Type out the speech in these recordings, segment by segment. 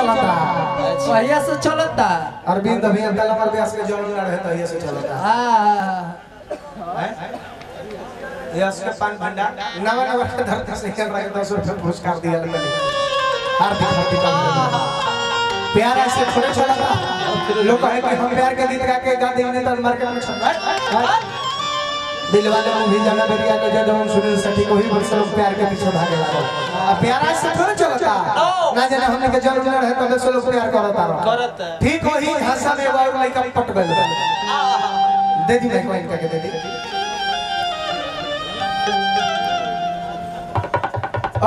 चलता वहिया से चलता अरविंद अभी अंतला पर व्यास के जन्म ना रहे तो ये से चलता यस के पान भंडार नवा नवा धरती से निकल रहा है 10 रुपए पुरस्कार दिया मैंने हार्दिक प्यार ऐसे थोड़े चलता लोग कहे कि हम प्यार के गीत गा के गा देंगे तो मार्केट में चलता दिल वाले मूवी जाना बेरिया के जब हम सुनील सेठी को ही वर्ष लोग प्यार के पीछे भागे लगा अब प्यार ऐसे थोड़े चलता ना जाने हमने के जन्म ना रहे तो से लोग प्यार करता ठीक वही भाषा में और लड़का पट गए दे दी मैं कोइन करके दे दी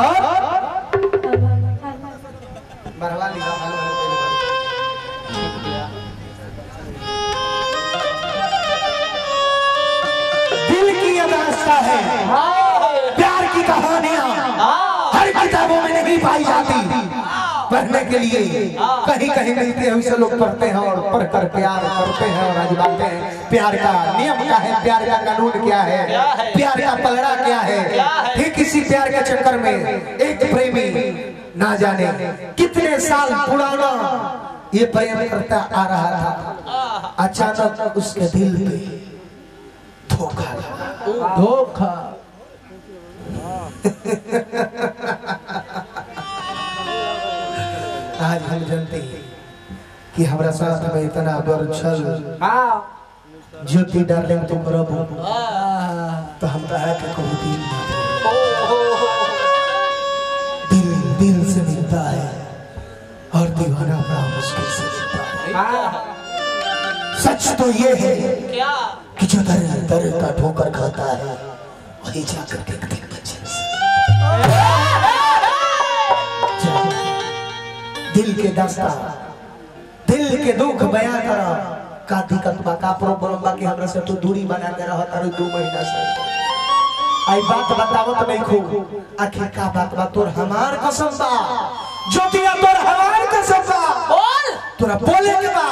और मरवा लिया दिल की अवस्था है प्यार की कहानियां हर किताबों में नहीं पाई जाती पढ़ने के लिए कहीं कहीं मिलते हैं उसे लोग पढ़ते हैं और पढ़कर प्यार करते हैं और आजमाते हैं प्यार का नियम क्या है प्यार का कानून क्या है प्यार का पलड़ा क्या है ठीक इसी प्यार के चक्कर में एक प्रेमी ना जाने कितने साल पुराना ये प्रेम करता आ रहा था अचानक उसके दिल में धोखा धोखा आज हम जानते हैं कि हमारा साथ में इतना बड़ छल ज्योति डार्लिंग तुम प्रभु तो हम कहा कि कोई दिल दिल से मिलता है और दीवाना बड़ा मुश्किल से मिलता है सच तो ये है कि जो दर दर का ठोकर खाता है वही जाकर के दिल बच्चे दिल के दास्ता दिल के दुख बयां करा का दिक्कत बा का प्रॉब्लम बा कि हमरा से तो दूरी बना के रहत और 2 महीना से आई बात बतावत नहीं खूब आखिर का बात बा तोर हमार कसम बा ज्योतिया तोर हमार कसम बा बोल तोरा बोले के बा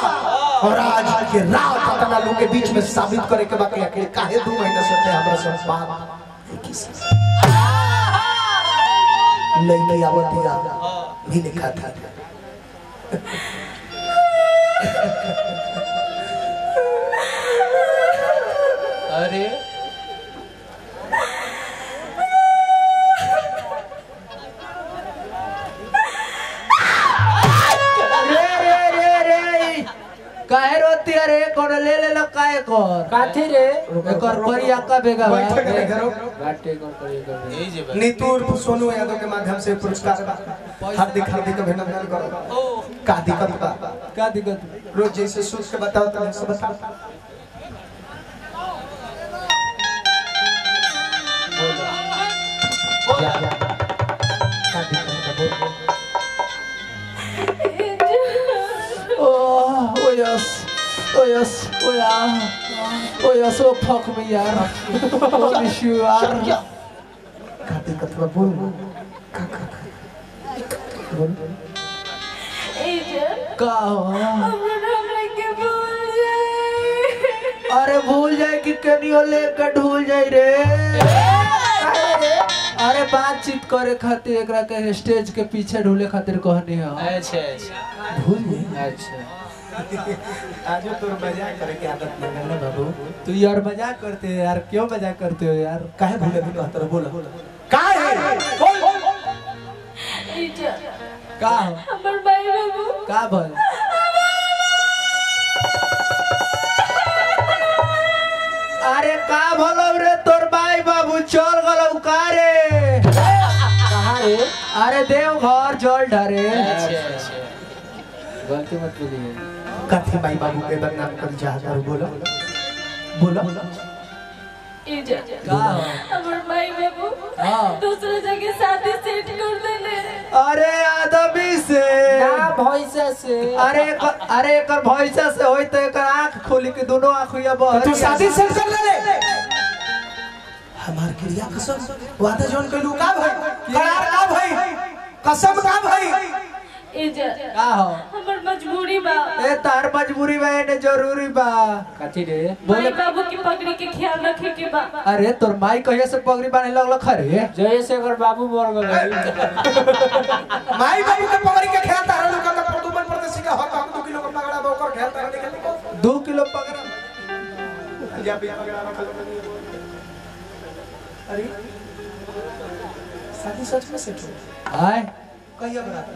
और आज के रात अपना लोग के बीच में साबित करे के बा कि आखिर काहे 2 महीना से ते हमरा से बात नहीं आवतिया भी लिखा था अरे काहे रोती अरे कौन ले ले लो काहे कर काथी रे एकर करिया का बेगा घाटे कर करिया नीतूर सोनू यादव के माध्यम से पुरस्कार हार्दिक हार्दिक अभिनंदन करो का दिक्कत रोज जैसे सोच के बताओ तो सब बताओ Oh yes, so fuck me यार holy shit यार का दिक्कत बा बोल का अरे भूल जाए कि कनियो लेकर ढूल जाए रे अरे बातचीत करे खातिर एकरा के स्टेज के पीछे ढूले खातिर कहनी है अच्छा भूल अच्छा आज तो मजाक करे की आदत नहीं है ना बाबू तू यार मजाक करते हो यार क्यों मजाक करते हो यार काहे भूले भी कहत रहो बोल काहे बोल का हमर भाई बाबू का बोल अरे का भलो रे तोर भाई बाबू चल गलो का रे कहां रे अरे देव घर जल ढारे अच्छा गलती मत बोलिए कथी भाई बाबू के बदनाम कर चाहता है बोलो बोलो का हमर भाई बाबू दूसरे जगह शादी सेट कर देले अरे आदमी से ना भैंसा से अरे एकर भैंसा से होई त एकर आंख खोली के दोनों आंखिया बह तू शादी सेट कर ले हमार क्रिया कसम वादा जोन कइलू का भाई करार का भाई कसम का भाई का हो हमर मजबूरी बा ए तार मजबूरी बा ने जरूरी बा कथि रे बोले बाबू की पगड़ी के ख्याल रखे के बा अरे तोर माई कहिया से पगड़ी बाने लगल खरे जय से अगर बाबू मर गए माई बाबू के पगड़ी के ख्याल तारा लोग का 2 किलो पकड़ा। अरे शादी सच में सेट हो आए कहिया बरात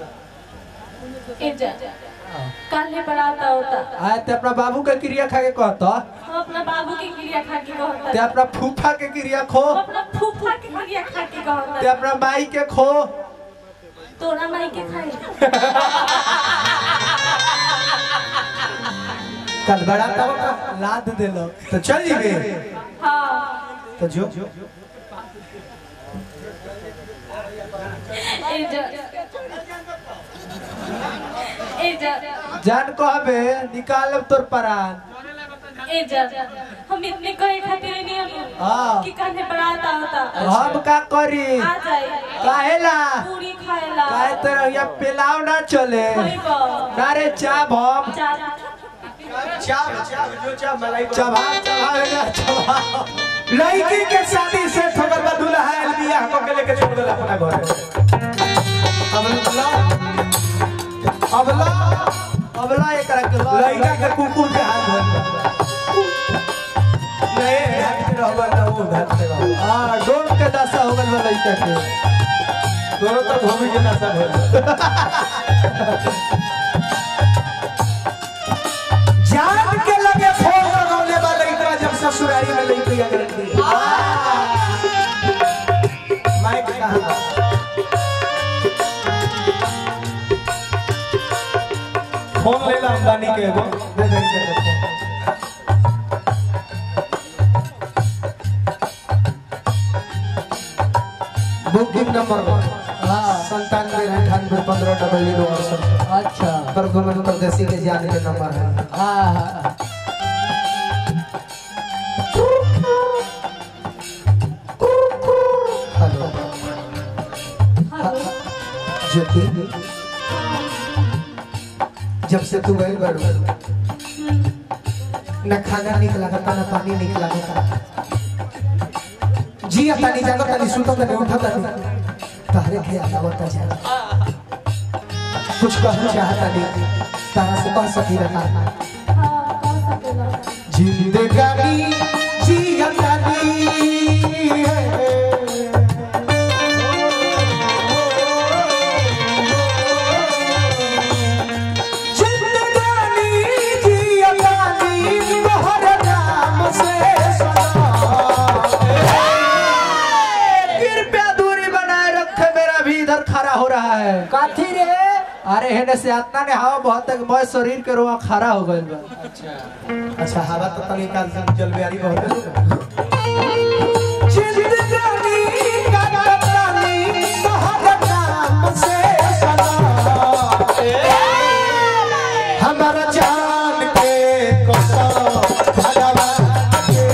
काले बराता होता आए ते अपना बाबू के क्रिया खा के कहता, हम अपना बाबू की क्रिया खा के कहता ते अपना फूफा के क्रिया खो, हम अपना फूफा की क्रिया खा के कहता ते अपना माई के खो, तोरा माई के खाई कल बरात होता लाद दे लो तो चल जीवे हाँ तो जो जान कहबे निकाल तोर परान। हम इतने कहे खातिर नहीं हाँ। कि काहे बराता होता हम का करी आ जाए काहेला पूरी खाएला काहे तेरा ये पिलाव ना चले खइबो ना रे चाब हम चार चबा लड़की के शादी से ठोकर बा दूल्हा अलबिया को के लेके छोड़ देला अपना घर अबला एकरा के लड़का के कुकुर के हाथ धर नहीं हाथ रहबा ना वो हाथ से हां डोल के दशा हो गल लड़का के दोनों तो भूमि के नशा भर जान के लगे फोन लगाने वाला लड़का जब ससुराली में लड़की आ गई माइक कहां फोन ले ला अंबानी के एगो दे दे के बुकिंग नंबर 97981500 अच्छा परगोमन परदेसी के जान के नंबर है हां हेलो ज्योति जब से तू गई बड़ न खाना निक लगता न पानी निक लगता जी तानी जागो तानी सुतो तानी उठा तानी तारे के आवता जा कुछ कहना चाहता नहीं तारा से कह सकी रहा जिंदगानी जियतानी जिंदगानी जियतानी तोहर नाम से इधर खड़ा हो रहा है काठी रे अरे हेने से आतना ने हवा बहुत तक मैं शरीर के रोआ खड़ा हो गइल बा। अच्छा हवा तो तनी काल से जलबियारी बहुत है जिंदगानी का कप्तानी तोहर नाम से सदा हमारा जान के कसम भगवान के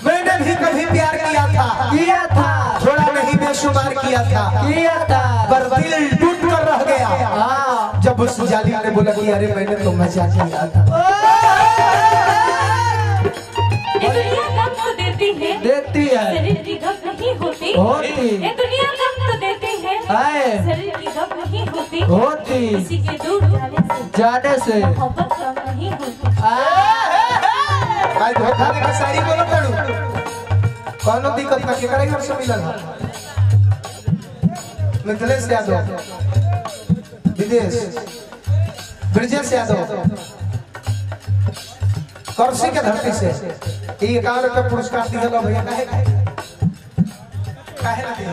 मैंने भी कभी प्यार किया था थोड़ा नहीं बेशुमार किया था पर दिल टूट कर रह गया जब उस जालिम ने बोला कि अरे मैंने तो मजा किया था देती है शरीर की गम नहीं होती होती ये दुनिया गम तो देती है शरीर की गम नहीं होती होती किसी के दूर जाने से मोहब्बत गम नहीं होती। भाई धोखा देके शायरी बोलो तड़ू कोनो दिक्कत ना के करेंगे हमसे मिलल मिथिलेश यादव विदेश ब्रिजेश यादव करसी के धरती से 51 रुपया पुरस्कार दिया भैया काहे ना दिया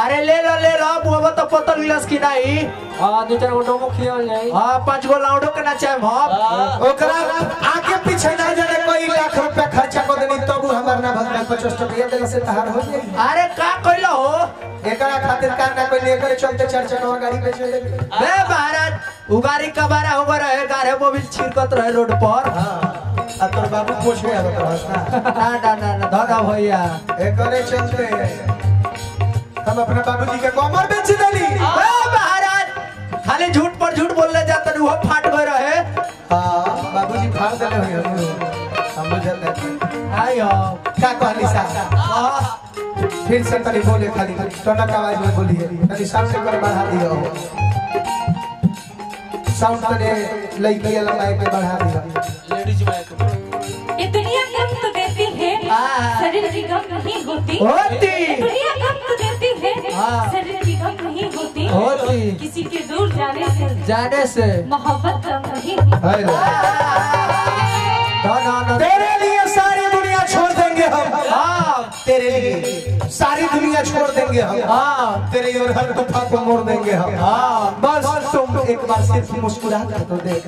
अरे ले लो मुहब्बत तो पतल गिलास की नहीं हां 2-4 गो डोमो खियाल जाई हां 5 गो लाउडो के ना चाहे भाव ओकरा आगे पीछे ना जाने कोई लाख रुपया खर्चा कर देनी तब हमर ना भगना 50 रुपया देला से तहार हो जाई। अरे का कइलो हो एकरा खातिर का ना कोई लेकर चलते 4 चक्का गाड़ी बेच ले बे महाराज उगारी कबारा हो रहे गारे मोबिल छिड़कत रहे रोड पर आ तोर बाबू पूछ गया बता ना दादा भैया एकरे चलते हम अपने बाबूजी के कमर बेच देली महाराज खाली झूठ पर झूठ बोलने जाते वो फाट गए रहे हां बाबूजी फाड़ देले होय हम बुझते आयो का कहली सा फिर से तनी बोले खाली टनक आवाज में बोलिए तनी साउंड से कर बढ़ा दियो साउंड तने लइकी वाला माइक पे बढ़ा दियो लेडीज माइक ये दुनिया गम तो देती है शरीर की गम नहीं होती दुनिया गम तो देती है शरीर की गम नहीं होती किसी के दूर जाने से मोहब्बत गम नहीं होती। तेरे लिए सारी दुनिया छोड़ देंगे हम तेरे लिए सारी दुनिया छोड़ देंगे हम तेरे और हर तूफा को मोड़ देंगे हम बस तुम एक बार सिर्फ मुस्कुरा कर तो देख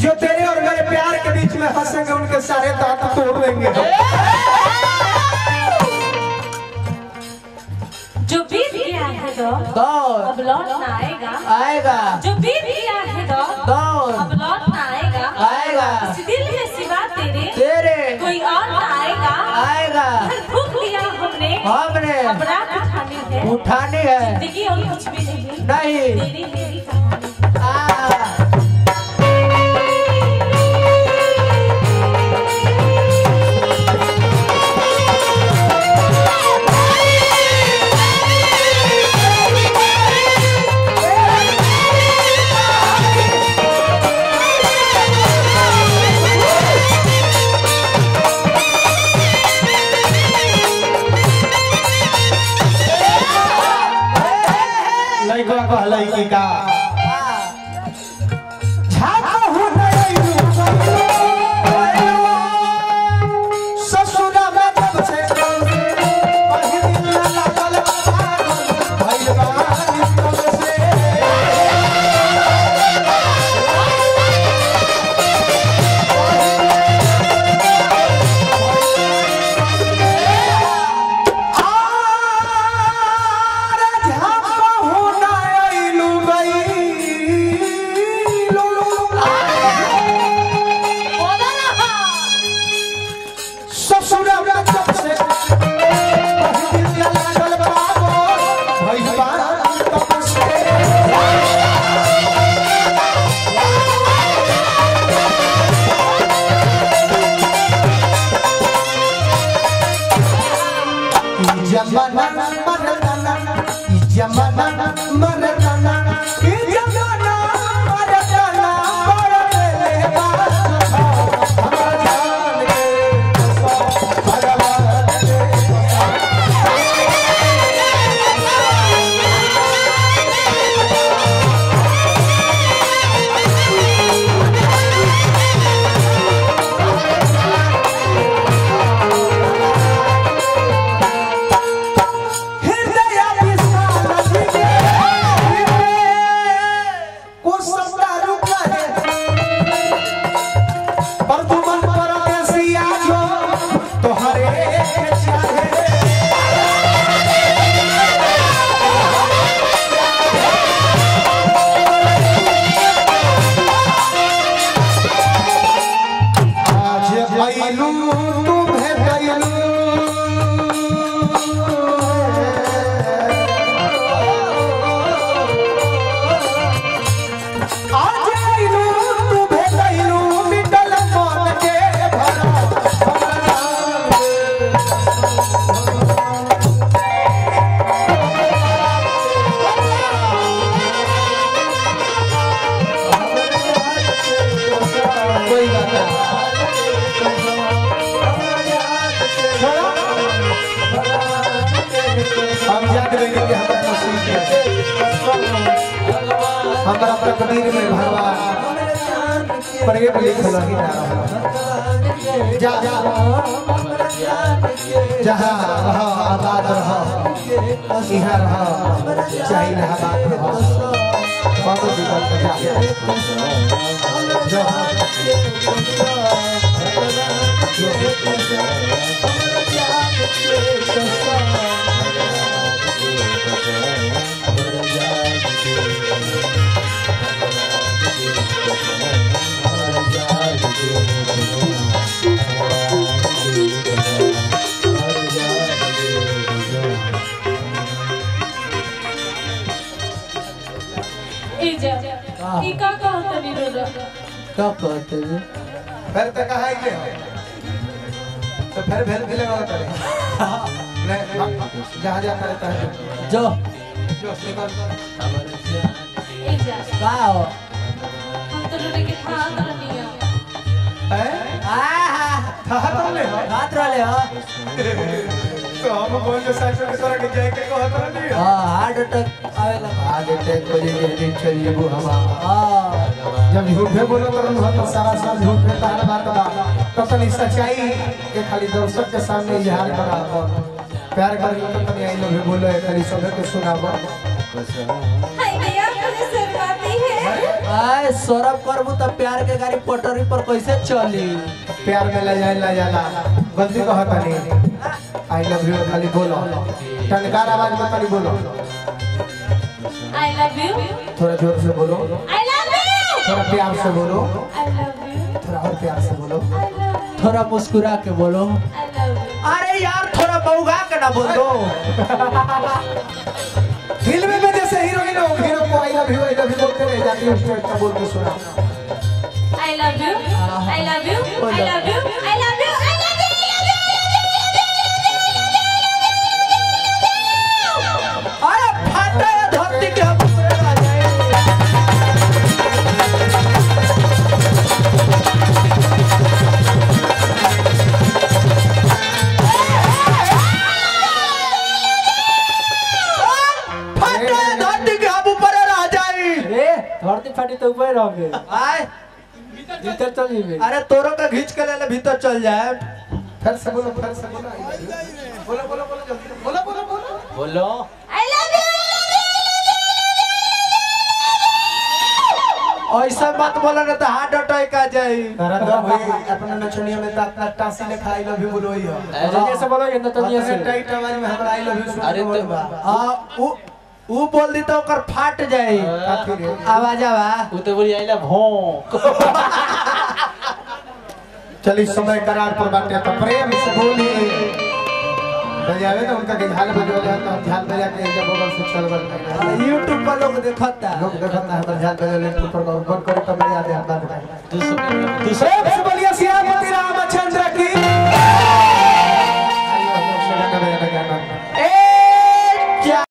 जो तेरे और मेरे प्यार के बीच में हंसेंगे उनके सारे दांत तोड़ देंगे हम। जो बीत गया है दौर अब लौट ना आएगा जो बीत गया है दौर अब लौट ना आएगा इस दिल में सिवा तेरे कोई और ना आएगा भूख लिया हमने अब रात उठानी है जिंदगी और कुछ भी नहीं तेरी मेरी लइकी का ससुरा में जब से आज आइलू तू भेटैलू मिटल मन के भरा हमारा तकदीर में भगवान प्रेम लिखल ही ना जा जहाँ रह आबाद रह यहाँ रह चाहे इलाहाबाद रह बाबू जी का क्या कहते हैं फिर तक कहा है तो फिर भी लगा करे जहाँ जा करता है जो का हो हम तो लोग के था नहीं है था तुमने हाथ रले हो तो हम बोल जो साइकिल के तरह के जाए के को हाथ नहीं हां हार्ट अटैक आवेला हार्ट अटैक बजे के चलिए वो हम हां जब झूठे बोलो तो हम सारा सब झूठ में तार बात बा तो तनी सच्चाई के खाली दर्शक के सामने इजहार करा प्यार कर तो तनी आई लोग बोलो है खाली सब के सुनाबो हाय भैया मुझे शर्माती है आए सौरभ करबू त प्यार के गाड़ी पटरी पर कैसे चली प्यार में ले जाला गलती कहत नहीं आई लव यू खाली बोलो टनकार आवाज में खाली बोलो आई लव यू थोड़ा जोर से बोलो आई लव यू थोड़ा प्यार से बोलो आई लव यू थोड़ा और प्यार से बोलो आई लव थोड़ा मुस्कुरा के बोलो यू अरे यार थोड़ा बउगा के ना बोल दो फिल्म में जैसे हीरोइन हो हीरो को आई लव यू बोलते रह जाती है स्टेज पर बोल के सुना I love you I love you I love you I love you अरे फाटा या धरती के हम ऊपर आ जाए फाटा या धरती के हम ऊपर आ जाए रे धरती फाटी तो ऊपर रह गए आए भीतर चल जी अरे तोरो का खींच के ले भीतर चल जाए फिर से बोलो बोलो बोलो बोलो बोलो जल्दी बोलो बोलो बोलो बोलो आई लव यू ऐसा मत बोला ना तो हार्ट अटैक आ जाए नरेंद्र भाई अपने नचनिया में तात टासी ने खाई लव यू बोलो ही हो जैसे बोलो ये नचनिया से टाइट आवाज में हमरा आई लव यू सुन अरे तो ऊ बोल दी तो ओकर फाट जाए आवाज आवा ऊ तो बोली आई लव भोंक चलिए समय करार पर बाटे तो प्रेम से बोलिए बजावे ना उनका के झाल बजो जाता है झाल बजा के जब बगल से चल बन YouTube पर लोग देखता लोग देखता है झाल बजा ले ऊपर बंद करे तब याद है बात दूसरे से बोलिए सियापति राम